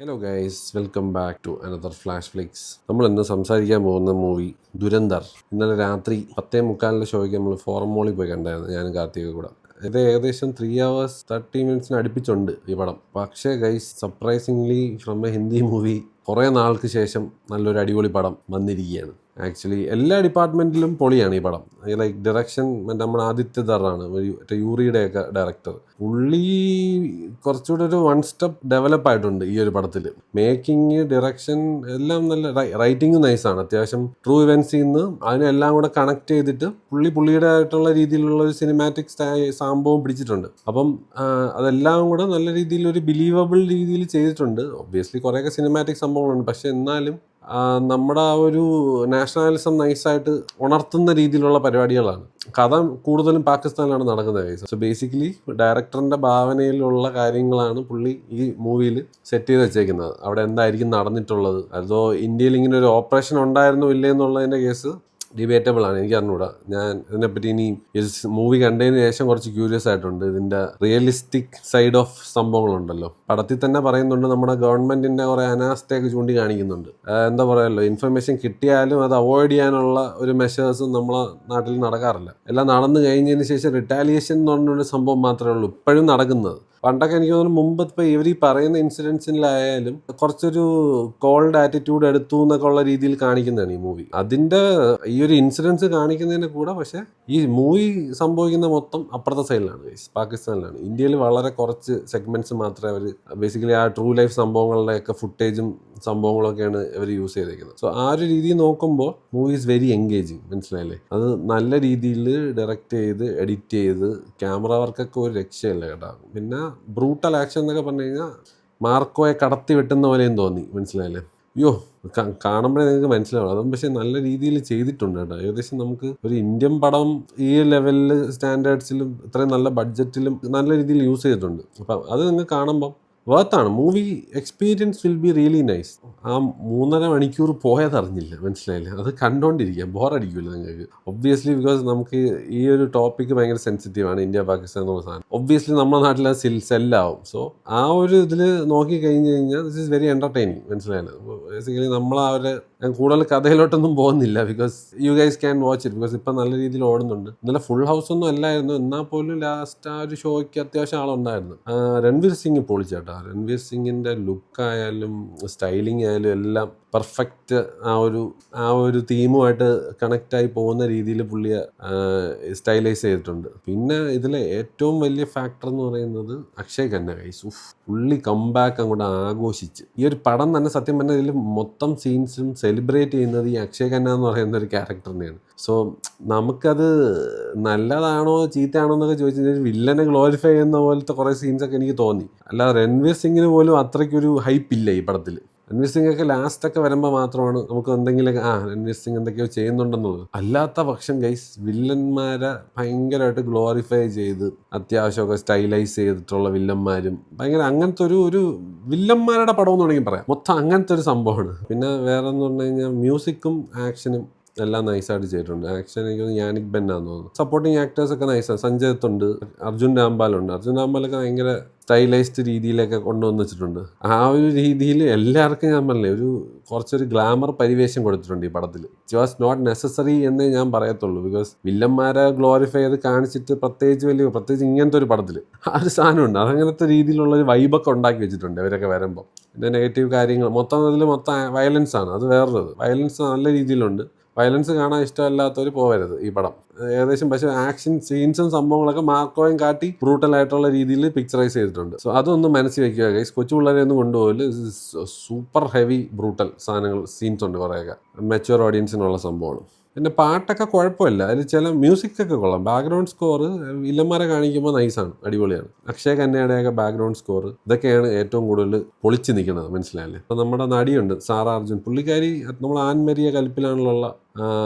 Hello guys, welcome back to another flash flicks. നമ്മൾ ഇന്ന് സംസാരിക്കാൻ പോകുന്ന മൂവി ദുരന്തർ. ഇന്നലെ രാത്രി 10:45 ഷോയ്ക്ക് നമ്മൾ ഫോറം മോളിൽ പോയി കണ്ടായിരുന്നു, ഞാനും കാർത്തിക കൂടെ. ഇത് ഏകദേശം 3 hours 30 minutes അടുപ്പിച്ചുണ്ട് ഈ പടം. പക്ഷേ guys, surprisingly from A Hindi movie കുറേ നാൾക്ക് ശേഷം നല്ലൊരു അടിപൊളി പടം വന്നിരിക്കുകയാണ്. ആക്ച്വലി എല്ലാ ഡിപ്പാർട്ട്മെൻറ്റിലും പൊളിയാണ് ഈ പടം. ലൈക്ക് ഡയറക്ഷൻ നമ്മുടെ ആദിത്യ ധറാണ്, യൂറിയുടെയൊക്കെ ഡയറക്ടർ. പുള്ളി കുറച്ചുകൂടെ ഒരു 1 step ഡെവലപ്പ് ആയിട്ടുണ്ട് ഈ ഒരു പടത്തിൽ. മേക്കിംഗ്, ഡയറക്ഷൻ എല്ലാം നല്ല, റൈറ്റിംഗ് നൈസാണ്. അത്യാവശ്യം ട്രൂ ഇവൻസിൽ നിന്ന് അതിനെല്ലാം കൂടെ കണക്ട് ചെയ്തിട്ട് പുള്ളിയുടെ ആയിട്ടുള്ള രീതിയിലുള്ള ഒരു സിനിമാറ്റിക് സംഭവം പിടിച്ചിട്ടുണ്ട്. അപ്പം അതെല്ലാം കൂടെ നല്ല രീതിയിൽ ഒരു ബിലീവബിൾ രീതിയിൽ ചെയ്തിട്ടുണ്ട്. ഒബ്വിയസ്ലി കുറേയൊക്കെ സിനിമാറ്റിക് സംഭവങ്ങളുണ്ട്, പക്ഷെ എന്നാലും നമ്മുടെ ആ ഒരു നാഷണലിസം നൈസായിട്ട് ഉണർത്തുന്ന രീതിയിലുള്ള പരിപാടികളാണ്. കഥ കൂടുതലും പാകിസ്ഥാനിലാണ് നടക്കുന്നത് കേസ്. സോ ബേസിക്കലി ഡയറക്ടറിന്റെ ഭാവനയിലുള്ള കാര്യങ്ങളാണ് പുള്ളി ഈ മൂവിയിൽ സെറ്റ് ചെയ്ത് വെച്ചേക്കുന്നത്. അവിടെ എന്തായിരിക്കും നടന്നിട്ടുള്ളത്, അതോ ഇന്ത്യയിൽ ഇങ്ങനെ ഒരു ഓപ്പറേഷൻ ഉണ്ടായിരുന്നോ ഇല്ലേ എന്നുള്ളതിൻ്റെ കേസ് ഡിബേറ്റബിൾ ആണ്. എനിക്ക് അറിഞ്ഞൂടാ. ഞാൻ ഇതിനെപ്പറ്റി ഇനി മൂവി കണ്ടതിന് ശേഷം കുറച്ച് ക്യൂരിയസ് ആയിട്ടുണ്ട്. ഇതിന്റെ റിയലിസ്റ്റിക് സൈഡ് ഓഫ് സംഭവങ്ങളുണ്ടല്ലോ. പടത്തിൽ തന്നെ പറയുന്നുണ്ട്, നമ്മുടെ ഗവൺമെന്റിന്റെ കുറെ അനാസ്ഥയൊക്കെ ചൂണ്ടിക്കാണിക്കുന്നുണ്ട്. എന്താ പറയുമല്ലോ, ഇൻഫർമേഷൻ കിട്ടിയാലും അത് അവോയ്ഡ് ചെയ്യാനുള്ള ഒരു മെഷേഴ്സും നമ്മളെ നാട്ടിൽ നടക്കാറില്ല. എല്ലാം നടന്നു കഴിഞ്ഞതിന് ശേഷം റിട്ടാലിയേഷൻ എന്ന് പറഞ്ഞൊരു സംഭവം മാത്രമേ ഉള്ളൂ ഇപ്പോഴും നടക്കുന്നത്. പണ്ടൊക്കെ എനിക്ക് തോന്നുന്നു മുമ്പ് ഇപ്പോൾ ഇവർ ഈ പറയുന്ന ഇൻസിഡൻസിലായാലും കുറച്ചൊരു കോൾഡ് ആറ്റിറ്റ്യൂഡ് എടുത്തു എന്നൊക്കെ ഉള്ള രീതിയിൽ കാണിക്കുന്നതാണ് ഈ മൂവി. അതിൻ്റെ ഈ ഒരു ഇൻസിഡൻസ് കാണിക്കുന്നതിന് കൂടെ പക്ഷേ ഈ മൂവി സംഭവിക്കുന്ന മൊത്തം അപ്പുറത്തെ സൈഡിലാണ്, പാകിസ്ഥാനിലാണ്. ഇന്ത്യയിൽ വളരെ കുറച്ച് സെഗ്മെന്റ്സ് മാത്രമേ അവർ ബേസിക്കലി ആ ട്രൂ ലൈഫ് സംഭവങ്ങളുടെയൊക്കെ ഫുട്ടേജും സംഭവങ്ങളൊക്കെയാണ് ഇവർ യൂസ് ചെയ്തേക്കുന്നത്. സോ ആ ഒരു രീതിയിൽ നോക്കുമ്പോൾ മൂവി ഈസ് വെരി എൻഗേജിങ്, മനസ്സിലായില്ലേ? അത് നല്ല രീതിയിൽ ഡയറക്റ്റ് ചെയ്ത് എഡിറ്റ് ചെയ്ത് ക്യാമറ വർക്കൊക്കെ ഒരു രക്ഷയല്ല കേട്ടോ. പിന്നെ ബ്രൂട്ടൽ ആക്ഷൻ എന്നൊക്കെ പറഞ്ഞു കഴിഞ്ഞാൽ മാർക്കോയെ കടത്തി വെട്ടുന്ന പോലെയും തോന്നി, മനസ്സിലായില്ലേ? അയ്യോ, കാണുമ്പോഴേ നിങ്ങൾക്ക് മനസ്സിലാവും. അതും പക്ഷെ നല്ല രീതിയിൽ ചെയ്തിട്ടുണ്ട് കേട്ടോ. ഏകദേശം നമുക്ക് ഒരു ഇന്ത്യൻ പടം ഈ ലെവലിൽ സ്റ്റാൻഡേർഡ്സിലും ഇത്രയും നല്ല ബഡ്ജറ്റിലും നല്ല രീതിയിൽ യൂസ് ചെയ്തിട്ടുണ്ട്. അപ്പം അത് നിങ്ങൾ കാണുമ്പം വേർത്താണ്. Movie experience will be really nice. ആ 3.5 മണിക്കൂർ പോയതറിഞ്ഞില്ല, മനസ്സിലായില്ല? അത് കണ്ടോണ്ടിരിക്കാം, ബോറടിക്കില്ല നിങ്ങൾക്ക്. ഒബ്വിയസ്ലി ബിക്കോസ് നമുക്ക് ഈ ഒരു ടോപ്പിക്ക് ഭയങ്കര സെൻസിറ്റീവാണ്, ഇന്ത്യ പാകിസ്ഥാൻ എന്നുള്ള സാധനം. ഒബ്വിയസ്ലി നമ്മുടെ നാട്ടിൽ അത് സെല്ലാവും. സോ ആ ഒരു ഇതിൽ നോക്കി കഴിഞ്ഞ് കഴിഞ്ഞാൽ ദിസ് ഈസ് വെരി എൻ്റർടൈനിങ്, മനസ്സിലായില്ല? ബേസിക്കലി നമ്മൾ ആ ഒരു, ഞാൻ കൂടുതൽ കഥയിലോട്ടൊന്നും പോകുന്നില്ല, because you guys can watch it. Because ഇപ്പം നല്ല രീതിയിൽ ഓടുന്നുണ്ട്. ഇന്നലെ ഫുൾ ഹൗസ് ഒന്നും അല്ലായിരുന്നു, എന്നാൽ പോലും ലാസ്റ്റ് ആ ഒരു ഷോയ്ക്ക് അത്യാവശ്യം ആളുണ്ടായിരുന്നു. രൺവീർ സിംഗ് പൊളിച്ചേട്ടാ. രൺവീർ സിംഗിൻ്റെ ലുക്കായാലും സ്റ്റൈലിംഗ് ആയാലും എല്ലാം പെർഫെക്റ്റ്. ആ ഒരു തീമുമായിട്ട് കണക്റ്റായി പോകുന്ന രീതിയിൽ പുള്ളിയെ സ്റ്റൈലൈസ് ചെയ്തിട്ടുണ്ട്. പിന്നെ ഇതിലെ ഏറ്റവും വലിയ ഫാക്ടർ എന്ന് പറയുന്നത് അക്ഷയ് ഖന്ന ഗൈസ്. പുള്ളി കംബാക്ക് അങ്ങോട്ട് ആഘോഷിച്ച്. ഈ ഒരു പടം തന്നെ സത്യം പറഞ്ഞാൽ ഇതിൽ മൊത്തം സീൻസും സെലിബ്രേറ്റ് ചെയ്യുന്നത് ഈ അക്ഷയ് ഖന്ന എന്ന് പറയുന്ന ഒരു ക്യാരക്ടറിനെയാണ്. സോ നമുക്കത് നല്ലതാണോ ചീത്തയാണോ എന്നൊക്കെ ചോദിച്ചു കഴിഞ്ഞാൽ വില്ലനെ ഗ്ലോറിഫൈ ചെയ്യുന്ന പോലത്തെ കുറേ സീൻസൊക്കെ എനിക്ക് തോന്നി. അല്ലാതെ രൺവീർ സിംഗിന് പോലും അത്രയ്ക്കൊരു ഹൈപ്പ് ഇല്ല ഈ പടത്തിൽ. രൺവീർ സിംഗ് ഒക്കെ ലാസ്റ്റൊക്കെ വരുമ്പോൾ മാത്രമാണ് നമുക്ക് എന്തെങ്കിലുമൊക്കെ രൺവീർ സിംഗ് എന്തൊക്കെയോ ചെയ്യുന്നുണ്ടെന്നുള്ളത്. അല്ലാത്ത പക്ഷം ഗൈസ്, വില്ലന്മാരെ ഭയങ്കരമായിട്ട് ഗ്ലോറിഫൈ ചെയ്ത് അത്യാവശ്യമൊക്കെ സ്റ്റൈലൈസ് ചെയ്തിട്ടുള്ള വില്ലന്മാരും ഭയങ്കര അങ്ങനത്തെ ഒരു വില്ലന്മാരുടെ പടം എന്ന് വേണമെങ്കിൽ പറയാം. മൊത്തം അങ്ങനത്തെ ഒരു സംഭവമാണ്. പിന്നെ വേറെ എന്ന് പറഞ്ഞു കഴിഞ്ഞാൽ മ്യൂസിക്കും ആക്ഷനും എല്ലാം നൈസായിട്ട് ചെയ്തിട്ടുണ്ട്. ആക്ഷൻ എനിക്ക് യാനിക് ബെന്നാന്ന് തോന്നുന്നു. സപ്പോർട്ടിങ് ആക്ടേഴ്സ് ഒക്കെ നൈസാണ്. സഞ്ജയ് ദത്ത് ഉണ്ട്, അർജുൻ രാംപാലുണ്ട്. അർജുൻ രാംപാലൊക്കെ ഭയങ്കര സ്റ്റൈലൈസ്ഡ് രീതിയിലൊക്കെ കൊണ്ടുവന്ന് വെച്ചിട്ടുണ്ട്. ആ ഒരു രീതിയിൽ എല്ലാവർക്കും ഞാൻ പറഞ്ഞില്ലേ, കുറച്ചൊരു ഗ്ലാമർ പരിവേഷം കൊടുത്തിട്ടുണ്ട് ഈ പടത്തിൽ. ഇറ്റ് വാസ് നോട്ട് നെസസറി എന്നേ ഞാൻ പറയത്തുള്ളൂ. ബിക്കോസ് വില്ലന്മാരെ ഗ്ലോറിഫൈ ചെയ്ത് കാണിച്ചിട്ട് പ്രത്യേകിച്ച് ഇങ്ങനത്തെ ഒരു പടത്തിൽ ആ ഒരു സാധനമുണ്ട്. അതങ്ങനത്തെ രീതിയിലുള്ള ഒരു വൈബൊക്കെ ഉണ്ടാക്കി വെച്ചിട്ടുണ്ട് ഇവരൊക്കെ വരുമ്പോൾ. പിന്നെ നെഗറ്റീവ് കാര്യങ്ങൾ മൊത്തം വയലൻസ് ആണ്. അത് വേറൊരു വയലൻസ് നല്ല രീതിയിലുണ്ട്. വയലൻസ് കാണാൻ ഇഷ്ടമല്ലാത്തവർ പോകരുത് ഈ പടം. ഏകദേശം പക്ഷേ ആക്ഷൻ സീൻസും സംഭവങ്ങളൊക്കെ മാർക്കോയും കാട്ടി ബ്രൂട്ടലായിട്ടുള്ള രീതിയിൽ പിക്ചറൈസ് ചെയ്തിട്ടുണ്ട്. സോ അതൊന്നും മനസ്സിൽ വെക്കുക ഗൈസ്. കൊച്ചു പിള്ളേരെ ഒന്നും കൊണ്ടുപോകില്ല. സൂപ്പർ ഹെവി ബ്രൂട്ടൽ സീൻസ് ഉണ്ട് കുറേയൊക്കെ. മെച്യൂർ ഓഡിയൻസിനുള്ള സംഭവമാണ്. പിന്നെ പാട്ടൊക്കെ കുഴപ്പമില്ല. അതിൽ ചില മ്യൂസിക്കൊക്കെ കൊള്ളാം. ബാക്ക്ഗ്രൗണ്ട് സ്കോർ വില്ലന്മാരെ കാണിക്കുമ്പോൾ നൈസാണ്, അടിപൊളിയാണ്. അക്ഷയ് ഖന്നയുടെയൊക്കെ ബാക്ക്ഗ്രൗണ്ട് സ്കോർ ഇതൊക്കെയാണ് ഏറ്റവും കൂടുതൽ പൊളിച്ച് നിൽക്കുന്നത്, മനസ്സിലായല്ലേ? അപ്പോൾ നമ്മുടെ നടിയുണ്ട് സാറ അർജുൻ. പുള്ളിക്കാരി നമ്മൾ ആൻമരിയ കൽപ്പിലാണുള്ള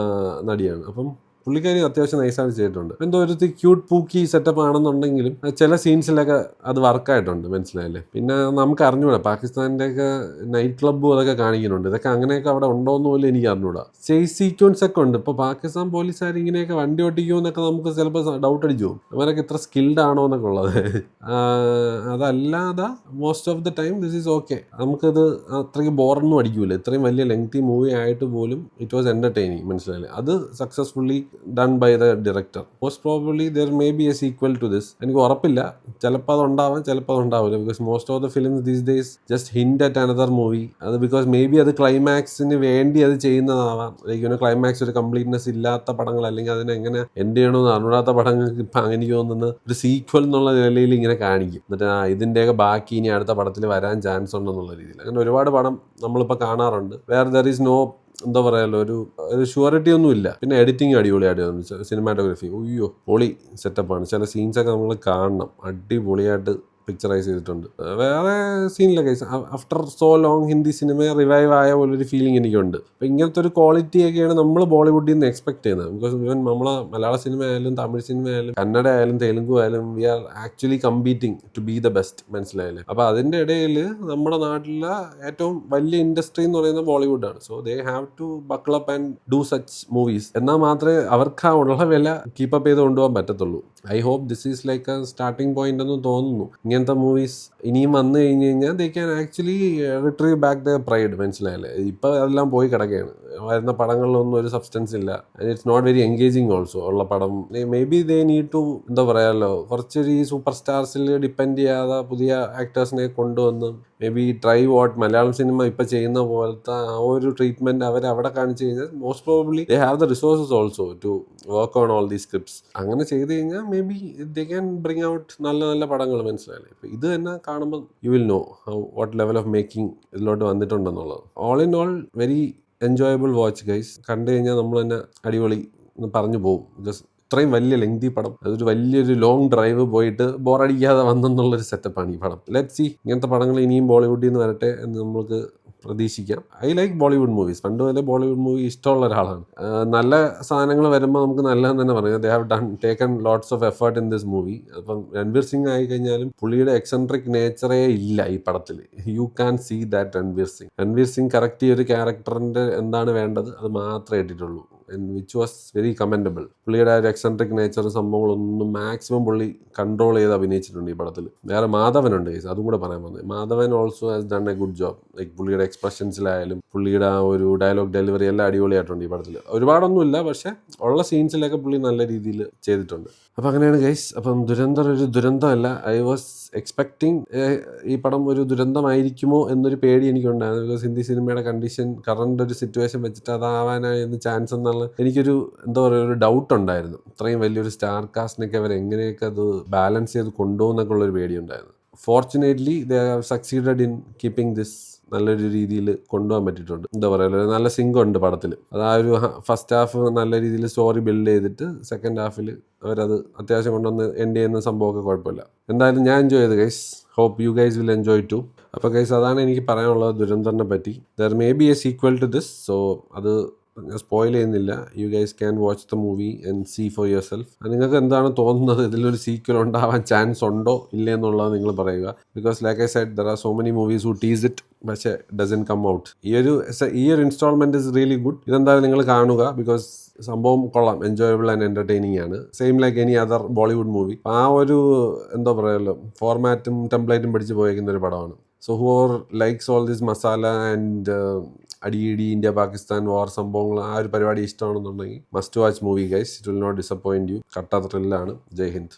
നടിയാണ്. അപ്പം പുള്ളിക്കാരി അത്യാവശ്യം നൈസായിട്ട് ചെയ്തിട്ടുണ്ട്. എന്തോ ഒരു ക്യൂട്ട് പൂക്കി സെറ്റപ്പ് ആണെന്നുണ്ടെങ്കിലും ചില സീൻസിലൊക്കെ അത് വർക്കായിട്ടുണ്ട്, മനസ്സിലായില്ലേ. പിന്നെ നമുക്ക് അറിഞ്ഞൂടാ പാകിസ്ഥാനിൻ്റെയൊക്കെ നൈറ്റ് ക്ലബ്ബും അതൊക്കെ കാണിക്കുന്നുണ്ട്. ഇതൊക്കെ അങ്ങനെയൊക്കെ അവിടെ ഉണ്ടോയെന്ന് പോലും എനിക്ക് അറിഞ്ഞൂടാ. ചേസ് സീക്വൻസ് ഒക്കെ ഉണ്ട്. ഇപ്പോൾ പാകിസ്ഥാൻ പോലീസുകാർ ഇങ്ങനെയൊക്കെ വണ്ടി ഓട്ടിക്കുമെന്നൊക്കെ നമുക്ക് ചിലപ്പോൾ ഡൗട്ട് അടിച്ചു പോകും, അവരൊക്കെ ഇത്ര സ്കിൽഡ് ആണോ എന്നൊക്കെ ഉള്ളത്. അതല്ലാതെ most of the time this is okay. നമുക്കത് അത്രയ്ക്ക് ബോറൊന്നും അടിക്കൂല. ഇത്രയും വലിയ ലെങ്തി മൂവി ആയിട്ട് പോലും ഇറ്റ് വാസ് എന്റർടൈനിങ്, മനസ്സിലായില്ലേ. അത് successfully done by the director. Most probably there may be a sequel to this. എനിക്ക് ഉറപ്പില്ല, ചിലപ്പോൾ അത് ഉണ്ടാവാം, ചിലപ്പോൾ അത് ഉണ്ടാവില്ല. Because most of the films these days just hint at another movie. അത് ബിക്കോസ് മേ ബി അത് ക്ലൈമാക്സിന് വേണ്ടി അത് ചെയ്യുന്നതാവാം. ലൈക്ക് ക്ലൈമാക്സ് ഒരു കംപ്ലീറ്റ്നെസ് ഇല്ലാത്ത പടങ്ങൾ, അല്ലെങ്കിൽ അതിനെങ്ങനെ എൻഡ് ചെയ്യണമെന്ന് അറിഞ്ഞാത്ത പടങ്ങൾക്ക് ഇപ്പം എനിക്ക് തോന്നുന്നത് ഒരു സീക്വൽ എന്നുള്ള നിലയിൽ ഇങ്ങനെ കാണിക്കും. എന്നിട്ട് ഇതിൻ്റെയൊക്കെ ബാക്കി ഇനി അടുത്ത പടത്തിൽ വരാൻ ചാൻസ് ഉണ്ടെന്നുള്ള രീതിയിൽ അങ്ങനെ ഒരുപാട് പടം നമ്മളിപ്പോൾ കാണാറുണ്ട്. വേർ ദർ ഈസ് നോ, എന്താ പറയാലോ, ഒരു ഷുവറിറ്റി ഒന്നും ഇല്ല. പിന്നെ എഡിറ്റിംഗ് അടിപൊളിയായിട്ട്, സിനിമാറ്റോഗ്രഫി അയ്യോ പൊളി സെറ്റപ്പാണ്. ചില സീൻസൊക്കെ നമ്മൾ കാണണം, അടിപൊളിയായിട്ട് പിക്ചറൈസ് ചെയ്തിട്ടുണ്ട്. വേറെ സീനില്ല guys. After so long Hindi cinema revive ആയ പോലൊരു ഫീലിംഗ് എനിക്കുണ്ട്. അപ്പോൾ ഇങ്ങനത്തെ ഒരു ക്വാളിറ്റി ഒക്കെയാണ് നമ്മൾ ബോളിവുഡിൽ നിന്ന് എക്സ്പെക്ട് ചെയ്യുന്നത്. ബിക്കോസ് ഇവൻ നമ്മളെ മലയാള സിനിമ ആയാലും തമിഴ് സിനിമ ആയാലും കന്നഡ ആയാലും തെലുങ്കു ആയാലും we are actually competing to be the best, മനസ്സിലായില്ലേ. അപ്പോൾ അതിൻ്റെ ഇടയിൽ നമ്മുടെ നാട്ടിലെ ഏറ്റവും വലിയ ഇൻഡസ്ട്രി എന്ന് പറയുന്നത് ബോളിവുഡാണ്. So they have to buckle up and do such movies. എന്നാൽ മാത്രമേ അവർക്ക് ആ ഉള്ള വില കീപ്പപ്പ് ചെയ്ത് കൊണ്ടുപോകാൻ പറ്റത്തുള്ളൂ. I hope this is like a starting point എന്ന് തോന്നുന്നു. ഇങ്ങനത്തെ മൂവീസ് ഇനിയും വന്നു കഴിഞ്ഞ് കഴിഞ്ഞാൽ they can actually retrieve back the pride, മനസ്സിലായില്ലേ. ഇപ്പോൾ അതെല്ലാം പോയി കിടക്കുകയാണ്. വരുന്ന പടങ്ങളിലൊന്നും ഒരു സബ്സ്റ്റൻസ് ഇല്ല. It's not very engaging also ഉള്ള പടം. Maybe they need to, എന്താ പറയാമല്ലോ, കുറച്ചൊരു ഈ സൂപ്പർ സ്റ്റാർസിൽ ഡിപ്പെൻഡ് ചെയ്യാതെ പുതിയ ആക്ടേഴ്സിനെ കൊണ്ടുവന്ന് may be try what Malayalam cinema ഇപ്പം ചെയ്യുന്ന പോലത്തെ ആ ഒരു ട്രീറ്റ്മെൻറ്റ് അവർ അവിടെ കാണിച്ചു കഴിഞ്ഞാൽ most probably they have the resources also to work on all these scripts. അങ്ങനെ ചെയ്ത് കഴിഞ്ഞാൽ maybe they can bring out നല്ല നല്ല പടങ്ങൾ, മനസ്സിലായില്ലേ. ഇപ്പം ഇത് തന്നെ കാണുമ്പോൾ you will know what level of making ഇതിലോട്ട് വന്നിട്ടുണ്ടെന്നുള്ളത്. All in all very enjoyable watch guys. കണ്ടു കഴിഞ്ഞാൽ നമ്മൾ തന്നെ അടിപൊളി എന്ന് പറഞ്ഞു പോകും. ജസ്റ്റ് ഇത്രയും വലിയ ലെങ്തി പടം, അതൊരു വലിയൊരു ലോങ് ഡ്രൈവ് പോയിട്ട് ബോറടിക്കാതെ വന്നെന്നുള്ളൊരു സെറ്റപ്പാണ് ഈ പടം. ലെറ്റ്സ് സീ, ഇങ്ങനത്തെ പടങ്ങൾ ഇനിയും ബോളിവുഡിൽ നിന്ന് വരട്ടെ എന്ന് നമുക്ക് പ്രതീക്ഷിക്കാം. I like Bollywood movies. പണ്ട് മുതലേ ബോളിവുഡ് മൂവി ഇഷ്ടമുള്ള ഒരാളാണ്. നല്ല സാധനങ്ങൾ വരുമ്പോൾ നമുക്ക് നല്ലതെന്ന് തന്നെ പറയാം. They have taken lots of effort in this movie. അപ്പം രൺവീർ സിംഗ് ആയി കഴിഞ്ഞാലും പുള്ളിയുടെ എക്സെൻട്രിക് നേച്ചറേ ഇല്ല ഈ പടത്തിൽ. You can see that Ranveer Singh correct ഈ ഒരു ക്യാരക്ടറിൻ്റെ എന്താണ് വേണ്ടത് അത് മാത്രമേ ഇട്ടിട്ടുള്ളൂ. Which was very commendable. പുള്ളിയുടെ ഒരു എക്സെൻട്രിക് നേച്ചർ സംഭവങ്ങളൊന്നും മാക്സിമം പുള്ളി കൺട്രോൾ ചെയ്ത് അഭിനയിച്ചിട്ടുണ്ട് ഈ പടത്തിൽ. വേറെ മാധവനുണ്ട്, അതും കൂടെ പറയാൻ വന്നത്. Madhavan also has done A good job. Like പുള്ളിയുടെ എക്സ്പ്രഷൻസിലായാലും പുള്ളിയുടെ ആ ഒരു ഡയലോഗ് ഡെലിവറി എല്ലാം അടിപൊളിയായിട്ടുണ്ട് ഈ പടത്തിൽ. ഒരുപാടൊന്നുമില്ല, പക്ഷേ ഉള്ള സീൻസിലൊക്കെ പുള്ളി നല്ല രീതിയിൽ ചെയ്തിട്ടുണ്ട്. അപ്പം അങ്ങനെയാണ് ഗൈസ്. അപ്പം ദുരന്തർ ഒരു ദുരന്തമല്ല. ഐ വാസ് എക്സ്പെക്ടിങ് ഈ പടം ഒരു ദുരന്തമായിരിക്കുമോ എന്നൊരു പേടി എനിക്കുണ്ടായിരുന്നു. ബിക്കോസ് ഹിന്ദി സിനിമയുടെ കണ്ടീഷൻ കറണ്ട് ഒരു സിറ്റുവേഷൻ വെച്ചിട്ട് അതാവാനായിരുന്നു ചാൻസ് എന്നുള്ള എനിക്കൊരു, എന്താ പറയുക, ഒരു ഡൗട്ട് ഉണ്ടായിരുന്നു. ഇത്രയും വലിയൊരു സ്റ്റാർ കാസ്റ്റിനൊക്കെ അവർ എങ്ങനെയൊക്കെ അത് ബാലൻസ് ചെയ്ത് കൊണ്ടുപോകുന്നൊക്കെ ഉള്ളൊരു പേടിയുണ്ടായിരുന്നു. Fortunately they have succeeded in keeping this നല്ലൊരു രീതിയിൽ കൊണ്ടുപോകാൻ പറ്റിയിട്ടുണ്ട്. എന്താ പറയുക, നല്ല സിങ്ക് ഉണ്ട് പടത്തിൽ. അത് ആ ഒരു ഫസ്റ്റ് ഹാഫ് നല്ല രീതിയിൽ സ്റ്റോറി ബിൽഡ് ചെയ്തിട്ട് സെക്കൻഡ് ഹാഫിൽ അവരത് അത്യാവശ്യം കൊണ്ടുവന്ന് എൻഡ് ചെയ്യുന്ന സംഭവമൊക്കെ കുഴപ്പമില്ല. എന്തായാലും ഞാൻ എൻജോയ് ചെയ്ത് guys. Hope you guys will enjoy too. അപ്പോൾ ഗൈസ് അതാണ് എനിക്ക് പറയാനുള്ളത് ദുരന്തറിനെ പറ്റി. There may be a sequel to this. So അത് ഞാൻ സ്പോയിൽ ചെയ്യുന്നില്ല. You guys can watch the movie and see for yourself. നിങ്ങൾക്ക് എന്താണ് തോന്നുന്നത്, ഇതിലൊരു സീക്വൽ ഉണ്ടാവാൻ ചാൻസ് ഉണ്ടോ ഇല്ലേ എന്നുള്ളത് നിങ്ങൾ പറയുക. Because like I said there are so many movies who tease it പക്ഷേ ഡസൻ കം ഔട്ട്. ഈ ഒരു ഇൻസ്റ്റാൾമെൻറ്റ് ഇസ് റിയലി ഗുഡ്. ഇതെന്തായാലും നിങ്ങൾ കാണുക. ബിക്കോസ് സംഭവം കൊള്ളാം, എൻജോയബിൾ ആൻഡ് എൻ്റർടൈനിങ് ആണ്. Same like any other Bollywood movie. ആ ഒരു, എന്താ പറയുമല്ലോ, ഫോർമാറ്റും ടെംപ്ലേറ്റും പിടിച്ച് പോയേക്കുന്ന ഒരു പടമാണ്. So whoever likes all this masala and അടിയിടി ഇന്ത്യ പാകിസ്ഥാൻ വാർ സംഭവങ്ങൾ, ആ ഒരു പരിപാടി ഇഷ്ടമാണെന്നുണ്ടെങ്കിൽ must watch movie guys. It will not disappoint you. കട്ട ത്രില്ലാണ്. ജയ് ഹിന്ദ്.